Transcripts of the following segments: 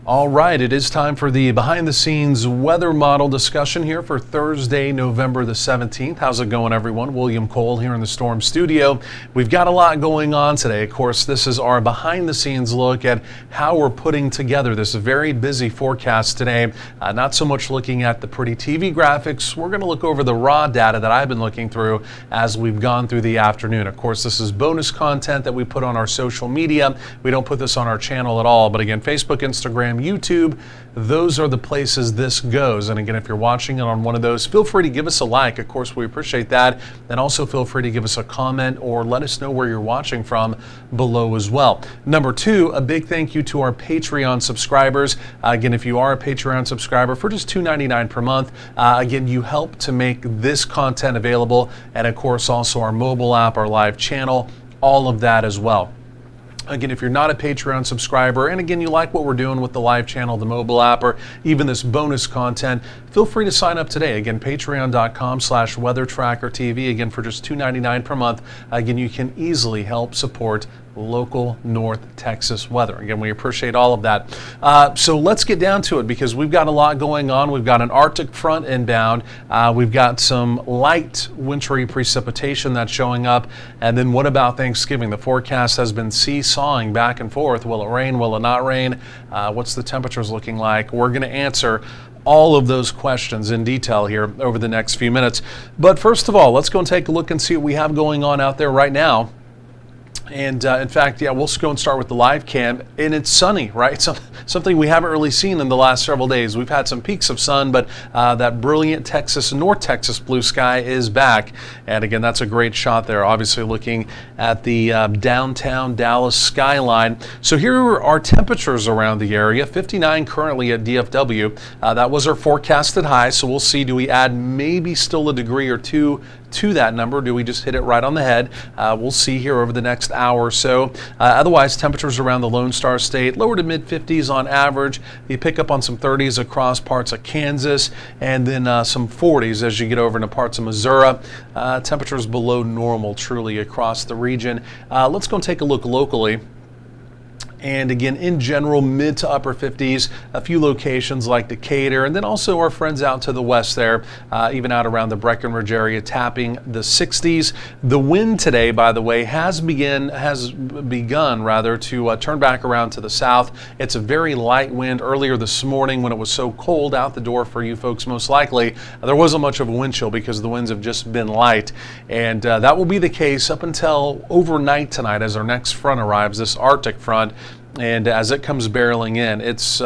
All right, it is time for the behind-the-scenes weather model discussion here for Thursday, November the 17th. How's it going, everyone? William Cole here in the Storm Studio. We've got a lot going on today. Of course, this is our behind-the-scenes look at how we're putting together this very busy forecast today. Not so much looking at the pretty TV graphics. We're going to look over the raw data that I've been looking through as we've gone through the afternoon. Of course, this is bonus content that we put on our social media. We don't put this on our channel at all, but again, Facebook, Instagram, YouTube, those are the places this goes. And again, if you're watching it on one of those, feel free to give us a like. Of course, we appreciate that. And also feel free to give us a comment or let us know where you're watching from below as well. Number two, a big thank you to our Patreon subscribers. Again, if you are a Patreon subscriber for just $2.99 per month, again, you help to make this content available. And of course, also our mobile app, our live channel, all of that as well. Again, if you're not a Patreon subscriber, and again, you like what we're doing with the live channel, the mobile app, or even this bonus content, feel free to sign up today. Again, patreon.com/weathertrackertv. Again, for just $2.99 per month. Again, you can easily help support local North Texas weather. Again, we appreciate all of that. So let's get down to it because we've got a lot going on. We've got an Arctic front inbound. We've got some light wintry precipitation that's showing up. And then what about Thanksgiving? The forecast has been seesawing back and forth. Will it rain? Will it not rain? What's the temperatures looking like? We're going to answer all of those questions in detail here over the next few minutes. But first of all, let's go and take a look and see what we have going on out there right now. And in fact, yeah, we'll go and start with the live cam, and it's sunny, right? Something we haven't really seen in the last several days. We've had some peaks of sun, but that brilliant Texas, North Texas blue sky is back. And again, that's a great shot there, obviously looking at the downtown Dallas skyline. So here are our temperatures around the area. 59 currently at DFW. That was our forecasted high, so we'll see, do we add maybe still a degree or two to that number? Do we just hit it right on the head? We'll see here over the next hour or so. Otherwise, temperatures around the Lone Star State, lower to mid 50s on average. You pick up on some 30s across parts of Kansas, and then some 40s as you get over into parts of Missouri. Temperatures below normal truly across the region. Let's go and take a look locally. And again, in general, mid to upper 50s, a few locations like Decatur, and then also our friends out to the west there, even out around the Breckenridge area, tapping the 60s. The wind today, by the way, has begun to turn back around to the south. It's a very light wind. Earlier this morning when it was so cold out the door for you folks, most likely, there wasn't much of a wind chill because the winds have just been light. And that will be the case up until overnight tonight as our next front arrives, this Arctic front. And as it comes barreling in, it's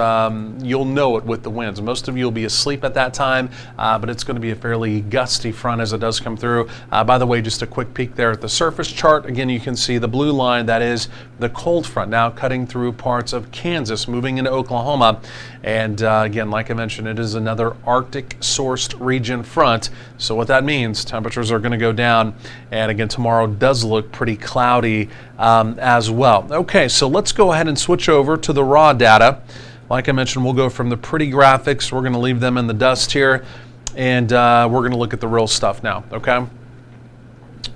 you'll know it with the winds. Most of you will be asleep at that time, but it's going to be a fairly gusty front as it does come through. By the way, just a quick peek there at the surface chart. Again, you can see the blue line. That is the cold front now cutting through parts of Kansas, moving into Oklahoma. And again, like I mentioned, it is another Arctic-sourced region front. So what that means, temperatures are going to go down. And again, tomorrow does look pretty cloudy as well. Okay, so let's go ahead and switch over to the raw data. Like I mentioned, we'll go from the pretty graphics. We're going to leave them in the dust here, and we're going to look at the real stuff now, okay?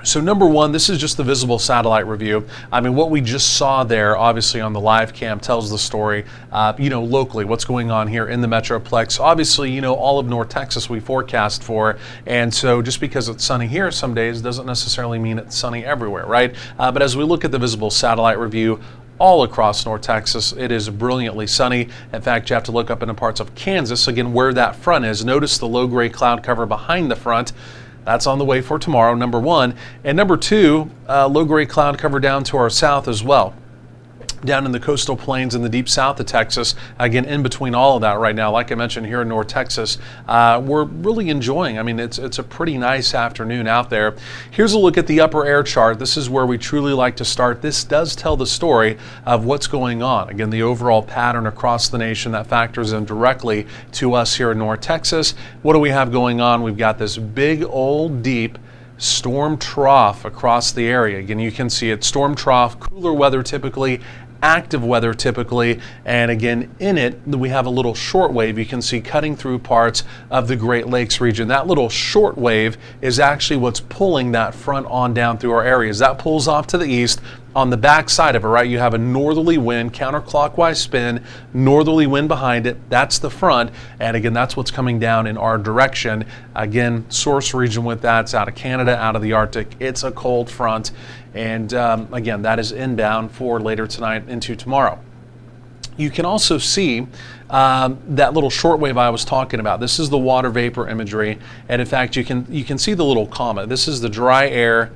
So number one, this is just the visible satellite review. I mean, what we just saw there, obviously on the live cam, tells the story, locally, what's going on here in the Metroplex. Obviously, all of North Texas we forecast for, and so just because it's sunny here some days doesn't necessarily mean it's sunny everywhere, right? But as we look at the visible satellite review, all across North Texas, it is brilliantly sunny. In fact, you have to look up into parts of Kansas, again, where that front is. Notice the low gray cloud cover behind the front. That's on the way for tomorrow, number one. And number two, low gray cloud cover down to our south as well. Down in the coastal plains in the deep south of Texas, again, in between all of that right now, like I mentioned here in North Texas, we're really enjoying. I mean, it's a pretty nice afternoon out there. Here's a look at the upper air chart. This is where we truly like to start. This does tell the story of what's going on. Again, the overall pattern across the nation that factors in directly to us here in North Texas. What do we have going on? We've got this big old deep storm trough across the area. Again, you can see it, storm trough, cooler weather typically, active weather typically, and again in it we have a little short wave you can see cutting through parts of the Great Lakes region. That little short wave is actually what's pulling that front on down through our areas. That pulls off to the east, on the back side of it, right, you have a northerly wind, counterclockwise spin, northerly wind behind it. That's the front. And again, that's what's coming down in our direction. Again, source region with that's out of Canada, out of the Arctic. It's a cold front. And again, that is inbound for later tonight into tomorrow. You can also see that little shortwave I was talking about. This is the water vapor imagery. And in fact, you can see the little comet. This is the dry air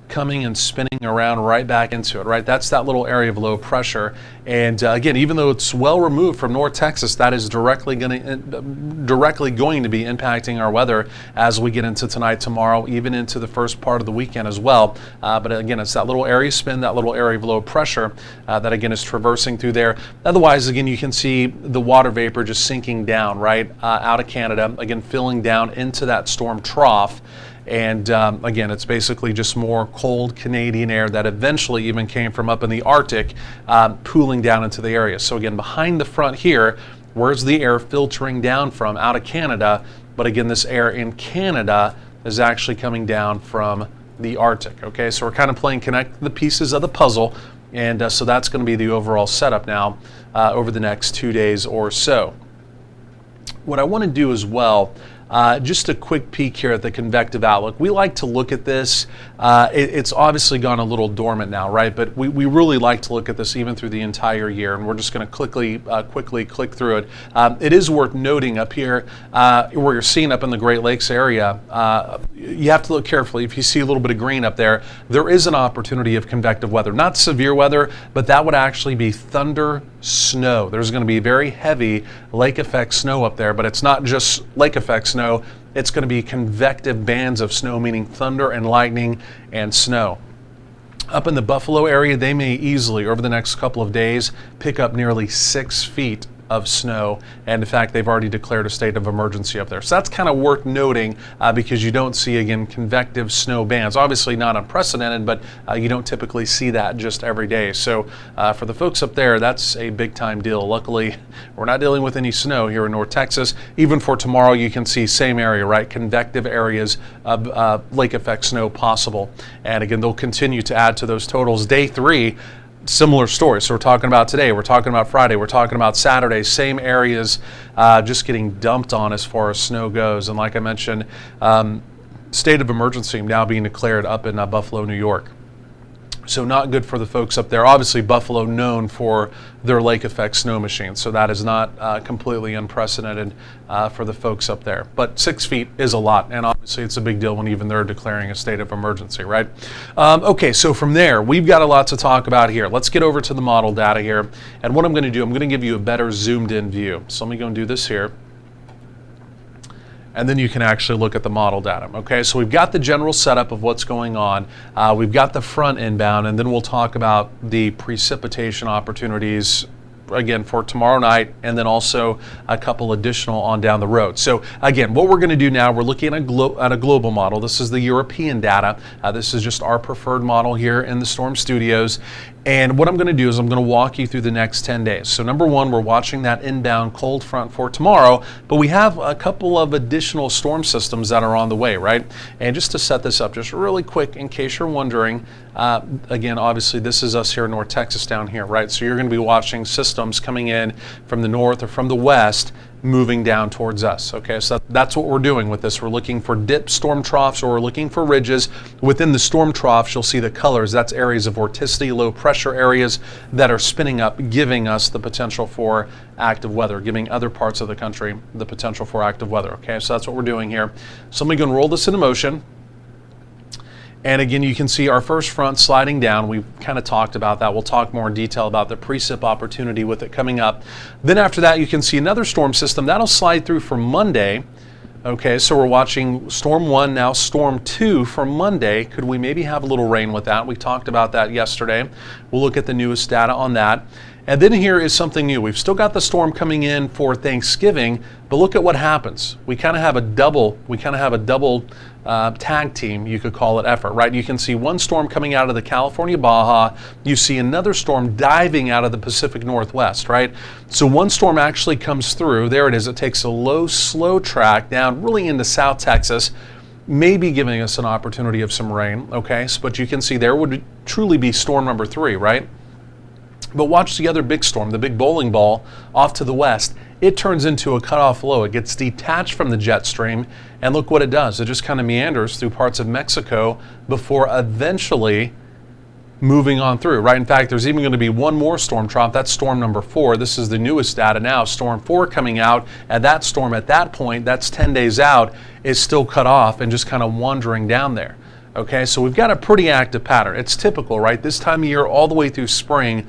coming and spinning around right back into it, right? That's that little area of low pressure. And again, even though it's well removed from North Texas, that is directly going to be impacting our weather as we get into tonight, tomorrow, even into the first part of the weekend as well. But again, it's that little area spin, that little area of low pressure that again is traversing through there. Otherwise, again, you can see the water vapor just sinking down, right, out of Canada, again, filling down into that storm trough. And again, it's basically just more cold Canadian air that eventually even came from up in the Arctic, pooling down into the area. So again, behind the front here, where's the air filtering down from? Out of Canada. But again, this air in Canada is actually coming down from the Arctic. Okay, so we're kind of playing connect the pieces of the puzzle. And so that's going to be the overall setup now over the next 2 days or so. What I want to do as well, just a quick peek here at the convective outlook. We like to look at this. It's obviously gone a little dormant now, right? But we really like to look at this even through the entire year, and we're just going to quickly click through it. It is worth noting up here where you're seeing up in the Great Lakes area, you have to look carefully. If you see a little bit of green up there, there is an opportunity of convective weather. Not severe weather, but that would actually be thunder, snow. There's going to be very heavy lake effect snow up there, but it's not just lake effect snow. It's going to be convective bands of snow, meaning thunder and lightning and snow. Up in the Buffalo area, they may easily, over the next couple of days, pick up nearly 6 feet of snow, and in fact they've already declared a state of emergency up there. So that's kind of worth noting because you don't see, again, convective snow bands. Obviously not unprecedented, but you don't typically see that just every day. So for the folks up there, that's a big time deal. Luckily, we're not dealing with any snow here in North Texas. Even for tomorrow, you can see same area, right? Convective areas of lake effect snow possible. And again, they'll continue to add to those totals. Day 3, similar story. So we're talking about today, we're talking about Friday, we're talking about Saturday, same areas just getting dumped on as far as snow goes. And like I mentioned, state of emergency now being declared up in Buffalo, New York. So not good for the folks up there. Obviously, Buffalo known for their lake effect snow machines, so that is not completely unprecedented for the folks up there. But 6 feet is a lot, and obviously it's a big deal when even they're declaring a state of emergency, right? Okay, so from there, we've got a lot to talk about here. Let's get over to the model data here, and what I'm going to do, I'm going to give you a better zoomed-in view. So let me go and do this here. And then you can actually look at the model data. Okay, so we've got the general setup of what's going on. We've got the front inbound, and then we'll talk about the precipitation opportunities again for tomorrow night, and then also a couple additional on down the road. So again, what we're going to do now, we're looking at a global model. This is the European data. This is just our preferred model here in the Storm Studios. And what I'm going to do is I'm going to walk you through the next 10 days. So number one, we're watching that inbound cold front for tomorrow, but we have a couple of additional storm systems that are on the way, right? And just to set this up just really quick, in case you're wondering, again, obviously this is us here in North Texas down here, right? So you're going to be watching systems coming in from the north or from the west, moving down towards us. Okay, so that's what we're doing with this. We're looking for dip storm troughs, or we're looking for ridges. Within the storm troughs, you'll see the colors. That's areas of vorticity, low pressure areas that are spinning up, giving us the potential for active weather, giving other parts of the country the potential for active weather. Okay, so that's what we're doing here. So I'm going to roll this into motion. And again, you can see our first front sliding down. We've kind of talked about that. We'll talk more in detail about the precip opportunity with it coming up. Then after that, you can see another storm system. That'll slide through for Monday. Okay, so we're watching Storm 1, now Storm 2 for Monday. Could we maybe have a little rain with that? We talked about that yesterday. We'll look at the newest data on that. And then here is something new. We've still got the storm coming in for Thanksgiving, but look at what happens. We kind of have a double tag team, you could call it, effort, right? You can see one storm coming out of the California Baja. You see another storm diving out of the Pacific Northwest, right? So one storm actually comes through. There it is. It takes a low, slow track down really into South Texas. maybe giving us an opportunity of some rain, okay? But you can see there would truly be storm number 3, right? But watch the other big storm, the big bowling ball off to the west. It turns into a cutoff low. It gets detached from the jet stream, and look what it does. It just kind of meanders through parts of Mexico before eventually moving on through, right? In fact, there's even going to be one more storm trough. That's storm number 4. This is the newest data now. Storm 4 coming out, and that storm at that point, that's 10 days out, is still cut off and just kind of wandering down there. Okay, so we've got a pretty active pattern. It's typical, right? This time of year, all the way through spring,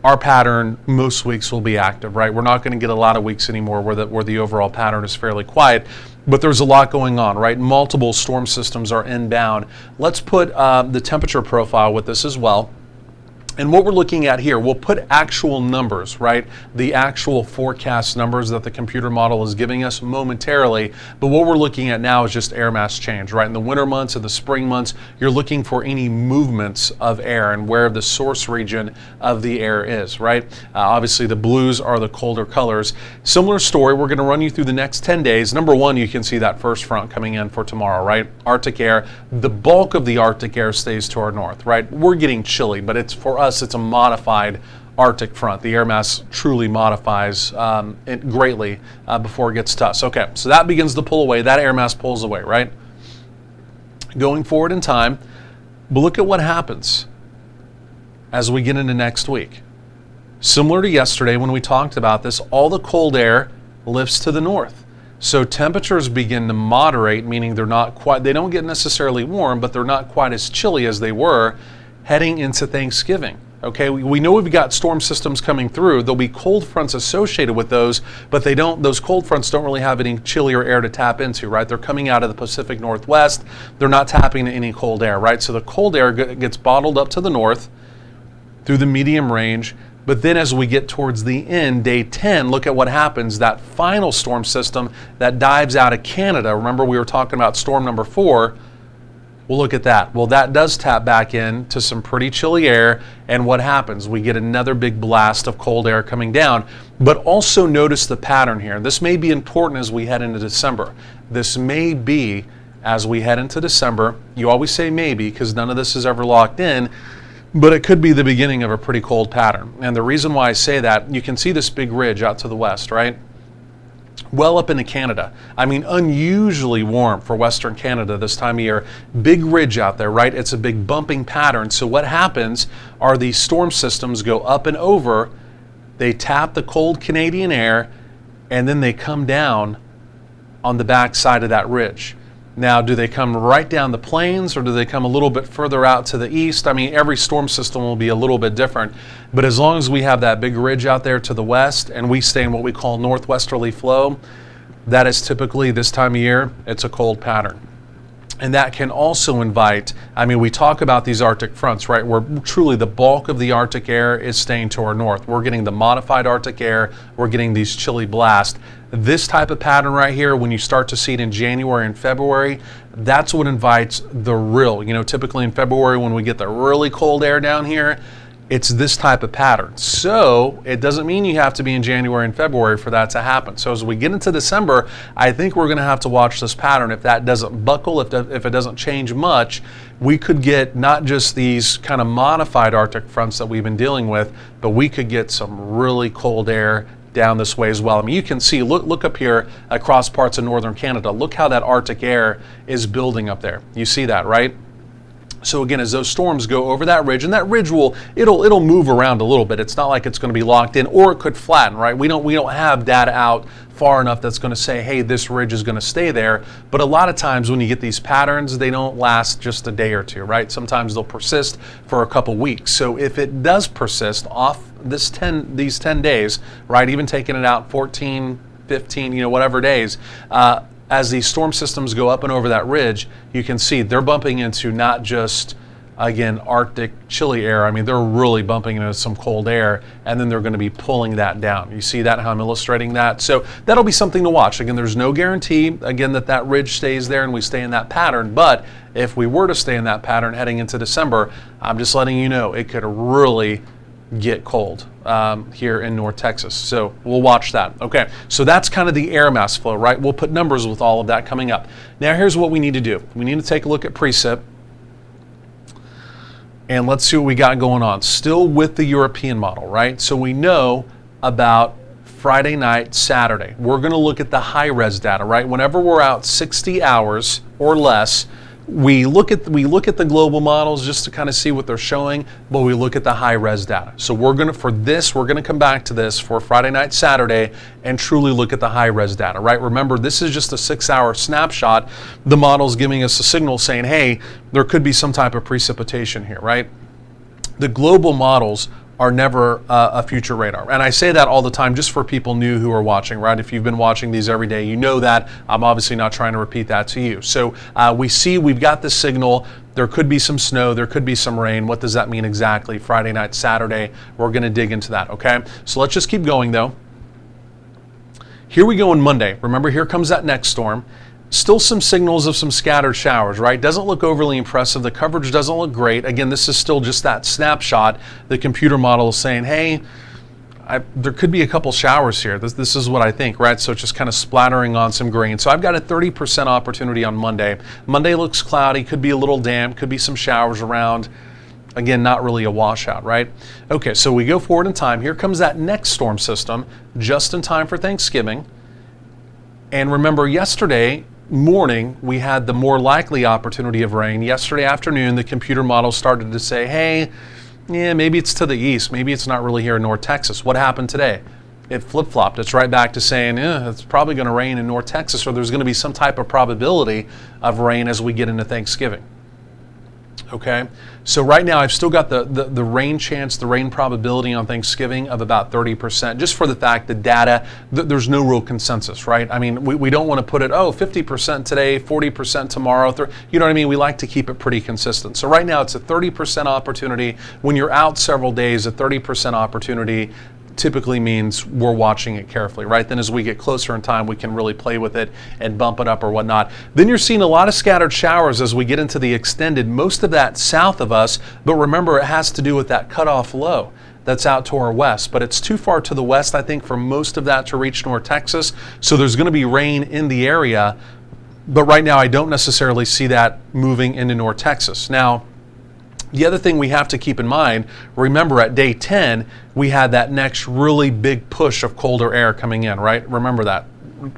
our pattern most weeks will be active, right? We're not going to get a lot of weeks anymore where the overall pattern is fairly quiet, but there's a lot going on, right? Multiple storm systems are inbound. Let's put the temperature profile with this as well. And what we're looking at here, we'll put actual numbers, right? The actual forecast numbers that the computer model is giving us momentarily. But what we're looking at now is just air mass change, right? In the winter months and the spring months, you're looking for any movements of air and where the source region of the air is, right? Obviously, the blues are the colder colors. Similar story, we're going to run you through the next 10 days. Number 1, you can see that first front coming in for tomorrow, right? Arctic air. The bulk of the Arctic air stays to our north, right? We're getting chilly, but it's for us, it's a modified Arctic front. The air mass truly modifies it greatly before it gets to us. Okay, so that begins to pull away. That air mass pulls away, right? Going forward in time, but look at what happens as we get into next week. Similar to yesterday when we talked about this, all the cold air lifts to the north. So temperatures begin to moderate, meaning they don't get necessarily warm, but they're not quite as chilly as they were heading into Thanksgiving. Okay, we know we've got storm systems coming through. There'll be cold fronts associated with those, but those cold fronts don't really have any chillier air to tap into, right? They're coming out of the Pacific Northwest. They're not tapping into any cold air, right? So the cold air gets bottled up to the north through the medium range. But then as we get towards the end, day 10, look at what happens. That final storm system that dives out of Canada. Remember, we were talking about storm number 4. Well, look at that. Well, that does tap back in to some pretty chilly air, and what happens? We get another big blast of cold air coming down. But also notice the pattern here. This may be important as we head into December. This may be, as we head into December, you always say maybe because none of this is ever locked in, but it could be the beginning of a pretty cold pattern. And the reason why I say that, you can see this big ridge out to the west, right? Well up into Canada. I mean, unusually warm for Western Canada this time of year. Big ridge out there, right? It's a big bumping pattern. So what happens are these storm systems go up and over, they tap the cold Canadian air, and then they come down on the back side of that ridge. Now, do they come right down the plains or do they come a little bit further out to the east? I mean, every storm system will be a little bit different, but as long as we have that big ridge out there to the west and we stay in what we call northwesterly flow, that is typically this time of year, it's a cold pattern. And that can also invite, I mean, we talk about these Arctic fronts, right, where truly the bulk of the Arctic air is staying to our north. We're getting the modified Arctic air, we're getting these chilly blasts. This type of pattern right here, when you start to see it in January and February, that's what invites the real, typically in February when we get the really cold air down here, it's this type of pattern. So it doesn't mean you have to be in January and February for that to happen. So as we get into December, I think we're going to have to watch this pattern. If that doesn't buckle, if it doesn't change much, we could get not just these kind of modified Arctic fronts that we've been dealing with, but we could get some really cold air down this way as well. I mean, you can see, look up here across parts of northern Canada. Look how that Arctic air is building up there. You see that, right? So again, as those storms go over that ridge, and that ridge it'll move around a little bit. It's not like it's going to be locked in, or it could flatten, right? We don't have data out far enough that's going to say, hey, this ridge is going to stay there. But a lot of times when you get these patterns, they don't last just a day or two, right? Sometimes they'll persist for a couple weeks. So if it does persist off these 10 days, right, even taking it out 14, 15, whatever days, as these storm systems go up and over that ridge, you can see they're bumping into not just, again, Arctic chilly air. I mean, they're really bumping into some cold air, and then they're going to be pulling that down. You see that, how I'm illustrating that? So that'll be something to watch. Again, there's no guarantee, again, that ridge stays there and we stay in that pattern, but if we were to stay in that pattern heading into December, I'm just letting you know it could really get cold here in North Texas. So we'll watch that. Okay, so that's kind of the air mass flow, right? We'll put numbers with all of that coming up. Now here's what we need to do. We need to take a look at precip. And let's see what we got going on. Still with the European model, right? So we know about Friday night, Saturday. We're going to look at the high-res data, right? Whenever we're out 60 hours or less, we look at the global models just to kind of see what they're showing, but we look at the high-res data. So we're going to come back to this for Friday night, Saturday, and truly look at the high-res data, right? Remember, this is just a 6-hour snapshot. The model's giving us a signal saying, hey, there could be some type of precipitation here, right? The global models are never a future radar. And I say that all the time just for people new who are watching, right? If you've been watching these every day, you know that. I'm obviously not trying to repeat that to you. So we've got the signal. There could be some snow, there could be some rain. What does that mean exactly? Friday night, Saturday, we're gonna dig into that, okay? So let's just keep going though. Here we go on Monday. Remember, here comes that next storm. Still some signals of some scattered showers, right? Doesn't look overly impressive. The coverage doesn't look great. Again, this is still just that snapshot. The computer model is saying, hey, there could be a couple showers here. This is what I think, right? So it's just kind of splattering on some green. So I've got a 30% opportunity on Monday. Monday looks cloudy, could be a little damp, could be some showers around. Again, not really a washout, right? Okay, so we go forward in time. Here comes that next storm system, just in time for Thanksgiving. And remember, yesterday morning, we had the more likely opportunity of rain. Yesterday afternoon, the computer model started to say, hey, yeah, maybe it's to the east. Maybe it's not really here in North Texas. What happened today? It flip-flopped. It's right back to saying, it's probably going to rain in North Texas, or there's going to be some type of probability of rain as we get into Thanksgiving. Okay, so right now I've still got the rain chance, the rain probability on Thanksgiving of about 30%, just for the fact that data, there's no real consensus, right? I mean, we don't want to put it, 50% today, 40% tomorrow, you know what I mean? We like to keep it pretty consistent. So right now it's a 30% opportunity. When you're out several days, a 30% opportunity typically means we're watching it carefully, right? Then as we get closer in time, we can really play with it and bump it up or whatnot. Then you're seeing a lot of scattered showers as we get into the extended, most of that south of us, but remember, it has to do with that cutoff low that's out to our west, but it's too far to the west, I think, for most of that to reach North Texas. So there's going to be rain in the area, but right now I don't necessarily see that moving into North Texas. Now, the other thing we have to keep in mind, remember at day 10, we had that next really big push of colder air coming in, right? Remember that,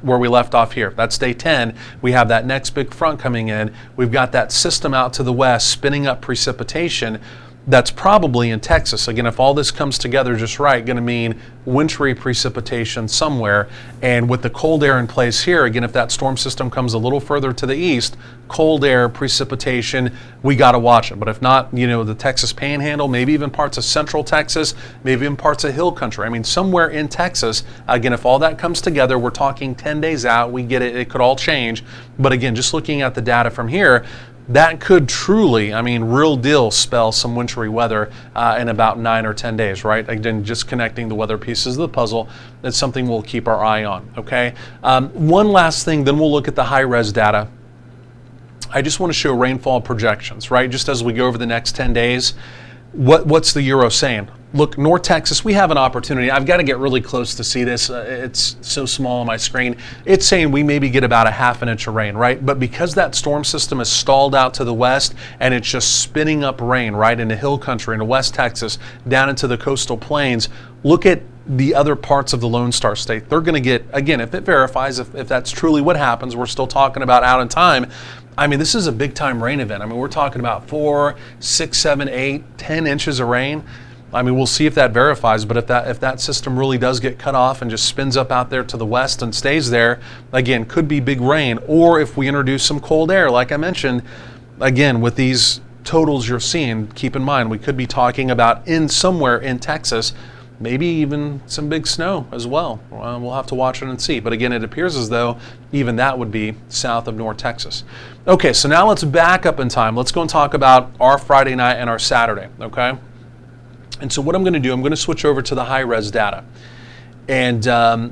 where we left off here. That's day 10. We have that next big front coming in. We've got that system out to the west spinning up precipitation. That's probably in Texas. Again, if all this comes together just right, going to mean wintry precipitation somewhere. And with the cold air in place here, again, if that storm system comes a little further to the east, cold air, precipitation, we got to watch it. But if not, the Texas Panhandle, maybe even parts of central Texas, maybe even parts of hill country. I mean, somewhere in Texas, again, if all that comes together, we're talking 10 days out, we get it, it could all change. But again, just looking at the data from here, that could truly, real deal spell some wintry weather in about 9 or 10 days, right? Again, just connecting the weather pieces of the puzzle, that's something we'll keep our eye on, okay? One last thing, then we'll look at the high-res data. I just want to show rainfall projections, right? Just as we go over the next 10 days, what's the Euro saying? Look, North Texas, we have an opportunity. I've got to get really close to see this. It's so small on my screen. It's saying we maybe get about a half an inch of rain, right? But because that storm system is stalled out to the west and it's just spinning up rain, right, into hill country, into West Texas, down into the coastal plains, look at the other parts of the Lone Star State. They're going to get, again, if it verifies, if that's truly what happens, we're still talking about out in time. This is a big time rain event. We're talking about 4, 6, 7, 8, 10 inches of rain. We'll see if that verifies, but if that system really does get cut off and just spins up out there to the west and stays there, again, could be big rain. Or if we introduce some cold air, like I mentioned, again, with these totals you're seeing, keep in mind, we could be talking about somewhere in Texas, maybe even some big snow as well. We'll have to watch it and see. But again, it appears as though even that would be south of North Texas. Okay, so now let's back up in time. Let's go and talk about our Friday night and our Saturday, okay? And so what I'm going to do, I'm going to switch over to the high-res data. And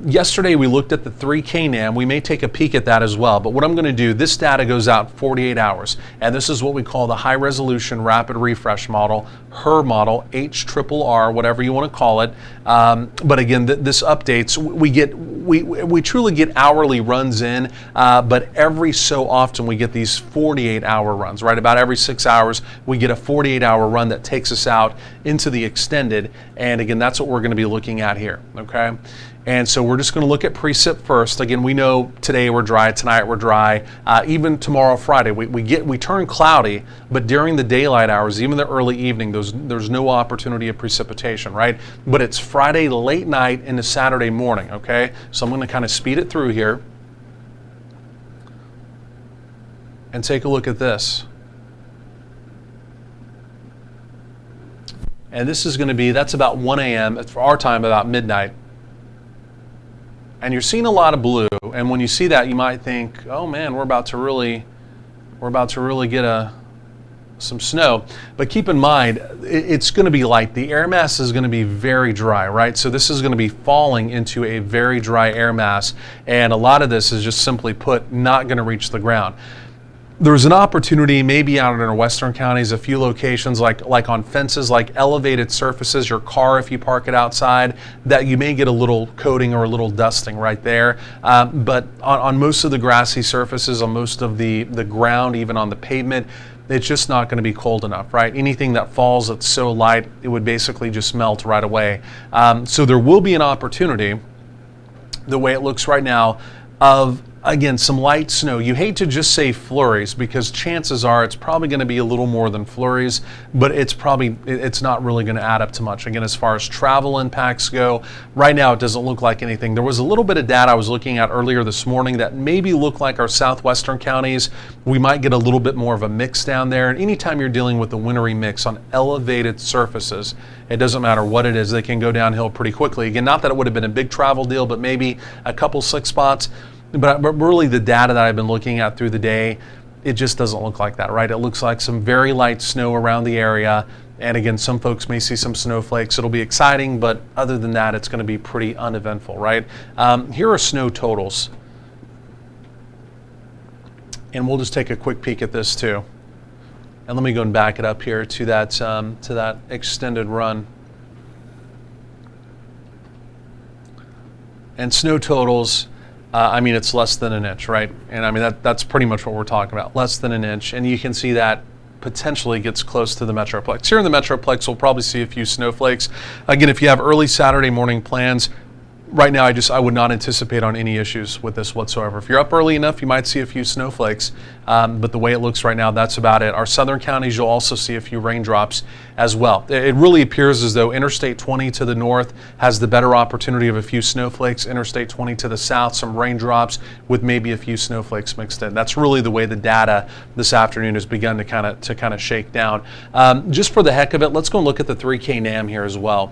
yesterday we looked at the 3K NAM. We may take a peek at that as well. But what I'm going to do, this data goes out 48 hours. And this is what we call the high resolution rapid refresh model, HRR model, HRRR, whatever you want to call it. But again, this updates. We truly get hourly runs in, but every so often we get these 48-hour runs, right? About every 6 hours, we get a 48-hour run that takes us out into the extended. And again, that's what we're going to be looking at here, okay? And so we're just going to look at precip first. Again, we know today we're dry, tonight we're dry, even tomorrow, Friday. We turn cloudy, but during the daylight hours, even the early evening, there's no opportunity of precipitation, right? But it's Friday late night into Saturday morning, okay? So I'm going to kind of speed it through here and take a look at this. And this is going to be, that's about 1 a.m. for our time, about midnight. And you're seeing a lot of blue, and when you see that, you might think, "Oh man, we're about to really get some snow." But keep in mind, it's going to be light. The air mass is going to be very dry, right? So this is going to be falling into a very dry air mass, and a lot of this is just simply put not going to reach the ground. There's an opportunity maybe out in our western counties, a few locations like on fences, like elevated surfaces, your car if you park it outside, that you may get a little coating or a little dusting right there. But on most of the grassy surfaces, on most of the ground, even on the pavement, it's just not going to be cold enough, right? Anything that falls that's so light, it would basically just melt right away. So there will be an opportunity, the way it looks right now, of again, some light snow. You hate to just say flurries because chances are it's probably going to be a little more than flurries, but it's not really going to add up to much. Again, as far as travel impacts go, right now it doesn't look like anything. There was a little bit of data I was looking at earlier this morning that maybe looked like our southwestern counties. We might get a little bit more of a mix down there. And anytime you're dealing with a wintry mix on elevated surfaces, it doesn't matter what it is, they can go downhill pretty quickly. Again, not that it would have been a big travel deal, but maybe a couple slick spots. But really the data that I've been looking at through the day, it just doesn't look like that, right? It looks like some very light snow around the area. And again, some folks may see some snowflakes. It'll be exciting, but other than that, it's going to be pretty uneventful, right? Here are snow totals. And we'll just take a quick peek at this too. And let me go and back it up here to that extended run. And snow totals, I mean, it's less than an inch, right? And I mean, that's pretty much what we're talking about, less than an inch. And you can see that potentially gets close to the Metroplex. Here in the Metroplex, we'll probably see a few snowflakes. Again, if you have early Saturday morning plans, right now I would not anticipate on any issues with this whatsoever. If you're up early enough, you might see a few snowflakes, but the way it looks right now, that's about it. Our southern counties, you'll also see a few raindrops as well. It really appears as though Interstate 20 to the north has the better opportunity of a few snowflakes. Interstate 20 to the south, some raindrops with maybe a few snowflakes mixed in. That's really the way the data this afternoon has begun to kind of shake down. Just for the heck of it, let's go and look at the 3K NAM here as well.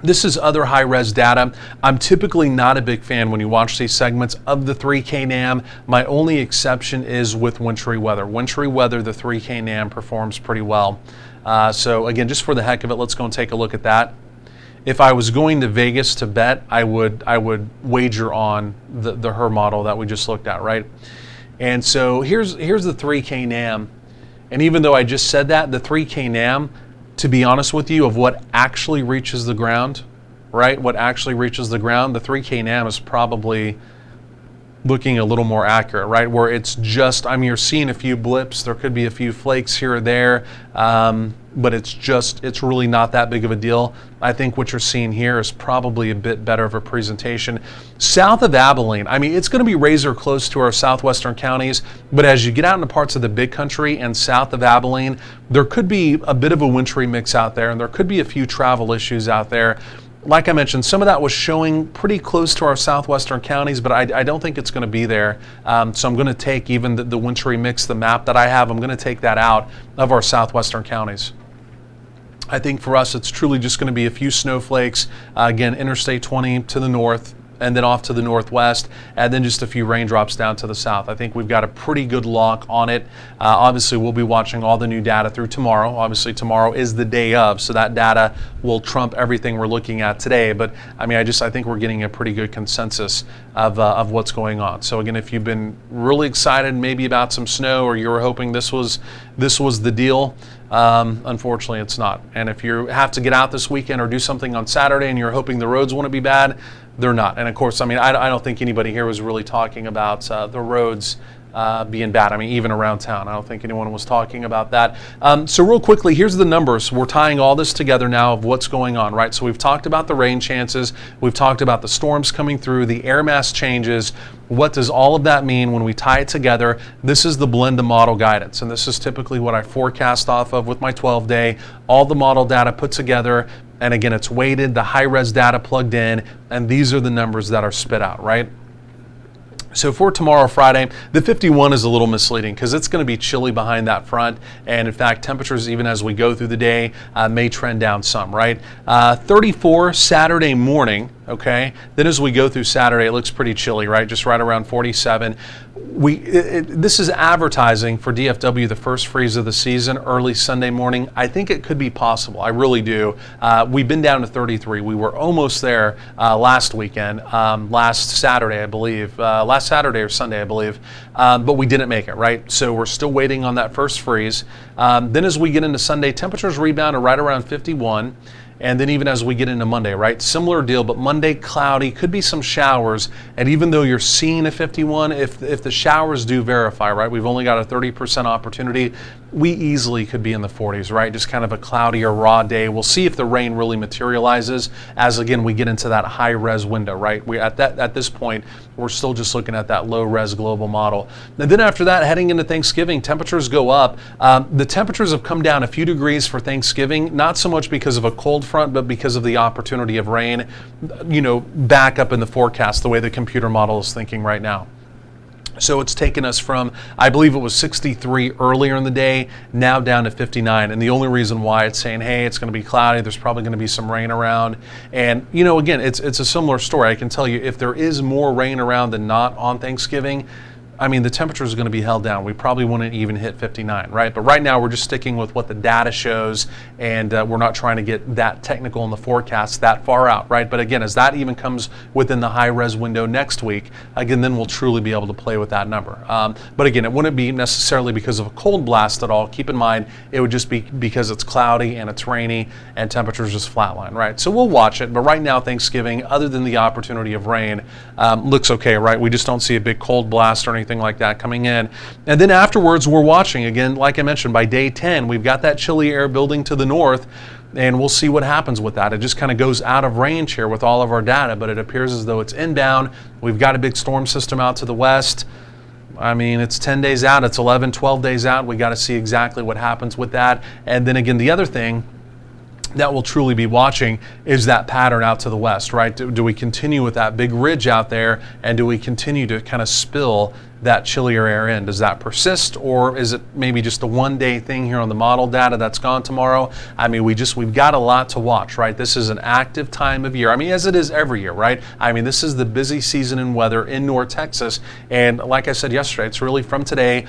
This is other high-res data. I'm typically not a big fan when you watch these segments of the 3K NAM. My only exception is with wintry weather. Wintry weather, the 3K NAM performs pretty well. So again, just for the heck of it, let's go and take a look at that. If I was going to Vegas to bet, I would wager on the HRR model that we just looked at, right? And so here's the 3K NAM. And even though I just said that, the 3K NAM, to be honest with you, of what actually reaches the ground, right? What actually reaches the ground, the 3K NAM is probably looking a little more accurate, right? Where it's just, I mean, you're seeing a few blips, there could be a few flakes here or there, but it's really not that big of a deal. I think what you're seeing here is probably a bit better of a presentation. South of Abilene, I mean, it's going to be razor close to our southwestern counties, but as you get out into parts of the big country and south of Abilene, there could be a bit of a wintry mix out there, and there could be a few travel issues out there. Like I mentioned, some of that was showing pretty close to our southwestern counties, but I don't think it's going to be there. So I'm going to take even the wintry mix, the map that I have, I'm going to take that out of our southwestern counties. I think for us, it's truly just going to be a few snowflakes. Again, Interstate 20 to the north, and then off to the northwest, and then just a few raindrops down to the south. I think we've got a pretty good lock on it. Obviously, we'll be watching all the new data through tomorrow. Obviously, tomorrow is the day of, so that data will trump everything we're looking at today. But I mean, I think we're getting a pretty good consensus of what's going on. So again, if you've been really excited maybe about some snow, or you were hoping this was the deal, unfortunately it's not. And if you have to get out this weekend or do something on Saturday and you're hoping the roads won't be bad, they're not. And of course, I mean, I don't think anybody here was really talking about the roads being bad. I mean, even around town, I don't think anyone was talking about that. So real quickly, here's the numbers. We're tying all this together now of what's going on, right? So we've talked about the rain chances. We've talked about the storms coming through, the air mass changes. What does all of that mean when we tie it together? This is the blend to model guidance, and this is typically what I forecast off of with my 12-day, all the model data put together. And again, it's weighted, the high-res data plugged in, and these are the numbers that are spit out, right? So for tomorrow, Friday, the 51 is a little misleading because it's going to be chilly behind that front. And in fact, temperatures, even as we go through the day, may trend down some, right? 34 Saturday morning, okay? Then as we go through Saturday, it looks pretty chilly, right? Just right around 47. This is advertising for DFW, the first freeze of the season, early Sunday morning. I think it could be possible. I really do. We've been down to 33. We were almost there last weekend, last Saturday, I believe. Last Saturday or Sunday, I believe. But we didn't make it, right? So we're still waiting on that first freeze. Then as we get into Sunday, temperatures rebound to right around 51. And then even as we get into Monday, right? Similar deal, but Monday cloudy, could be some showers. And even though you're seeing a 51, if the showers do verify, right? We've only got a 30% opportunity. We easily could be in the 40s, right? Just kind of a cloudy or raw day. We'll see if the rain really materializes as, again, we get into that high res window, right? At this point, we're still just looking at that low res global model. And then after that, heading into Thanksgiving, temperatures go up. The temperatures have come down a few degrees for Thanksgiving, not so much because of a cold front, but because of the opportunity of rain, back up in the forecast, the way the computer model is thinking right now. So it's taken us from, I believe it was 63 earlier in the day, now down to 59. And the only reason why it's saying, hey, it's going to be cloudy, there's probably going to be some rain around. And, again, it's a similar story. I can tell you, if there is more rain around than not on Thanksgiving, I mean, the temperature is going to be held down. We probably wouldn't even hit 59, right? But right now, we're just sticking with what the data shows, and we're not trying to get that technical in the forecast that far out, right? But again, as that even comes within the high-res window next week, again, then we'll truly be able to play with that number. But again, it wouldn't be necessarily because of a cold blast at all. Keep in mind, it would just be because it's cloudy and it's rainy and temperatures just flatline, right? So we'll watch it. But right now, Thanksgiving, other than the opportunity of rain, looks okay, right? We just don't see a big cold blast or anything like that coming in. And then afterwards, we're watching again, like I mentioned, by day 10, we've got that chilly air building to the north, and we'll see what happens with that. It just kind of goes out of range here with all of our data, but it appears as though it's inbound. We've got a big storm system out to the west. I mean, it's 10 days out, it's 11, 12 days out. We got to see exactly what happens with that. And then again, the other thing that we'll truly be watching is that pattern out to the west, right? Do we continue with that big ridge out there, and do we continue to kind of spill that chillier air in? Does that persist, or is it maybe just a one-day thing here on the model data that's gone tomorrow? I mean, we've got a lot to watch, right? This is an active time of year. I mean, as it is every year, right? I mean, this is the busy season in weather in North Texas, and like I said yesterday, it's really from today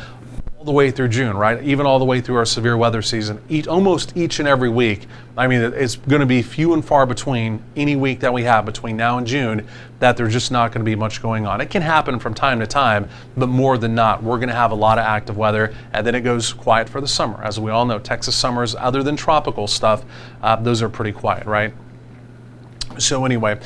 all the way through June, right? Even all the way through our severe weather season, almost each and every week. I mean, it's going to be few and far between any week that we have between now and June that there's just not going to be much going on. It can happen from time to time, but more than not, we're going to have a lot of active weather, and then it goes quiet for the summer. As we all know, Texas summers, other than tropical stuff, those are pretty quiet, right? So anyway,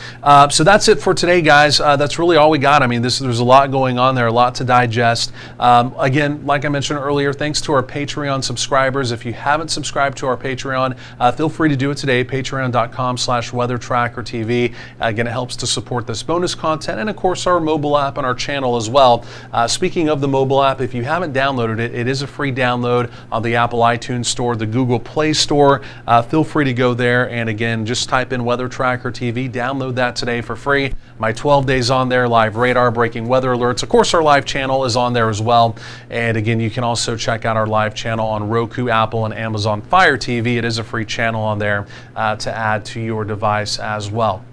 so that's it for today, guys. That's really all we got. I mean, there's a lot going on there, a lot to digest. Again, like I mentioned earlier, thanks to our Patreon subscribers. If you haven't subscribed to our Patreon, feel free to do it today, patreon.com/weathertrackertv. Again, it helps to support this bonus content and, of course, our mobile app and our channel as well. Speaking of the mobile app, if you haven't downloaded it, it is a free download on the Apple iTunes Store, the Google Play Store. Feel free to go there, and again, just type in Weather Tracker TV, download that today for free. My 12 days on there, live radar, breaking weather alerts. Of course, our live channel is on there as well. And again, you can also check out our live channel on Roku, Apple, and Amazon Fire TV. It is a free channel on there to add to your device as well.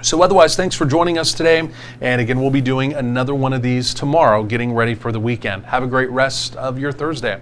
So otherwise, thanks for joining us today. And again, we'll be doing another one of these tomorrow, getting ready for the weekend. Have a great rest of your Thursday.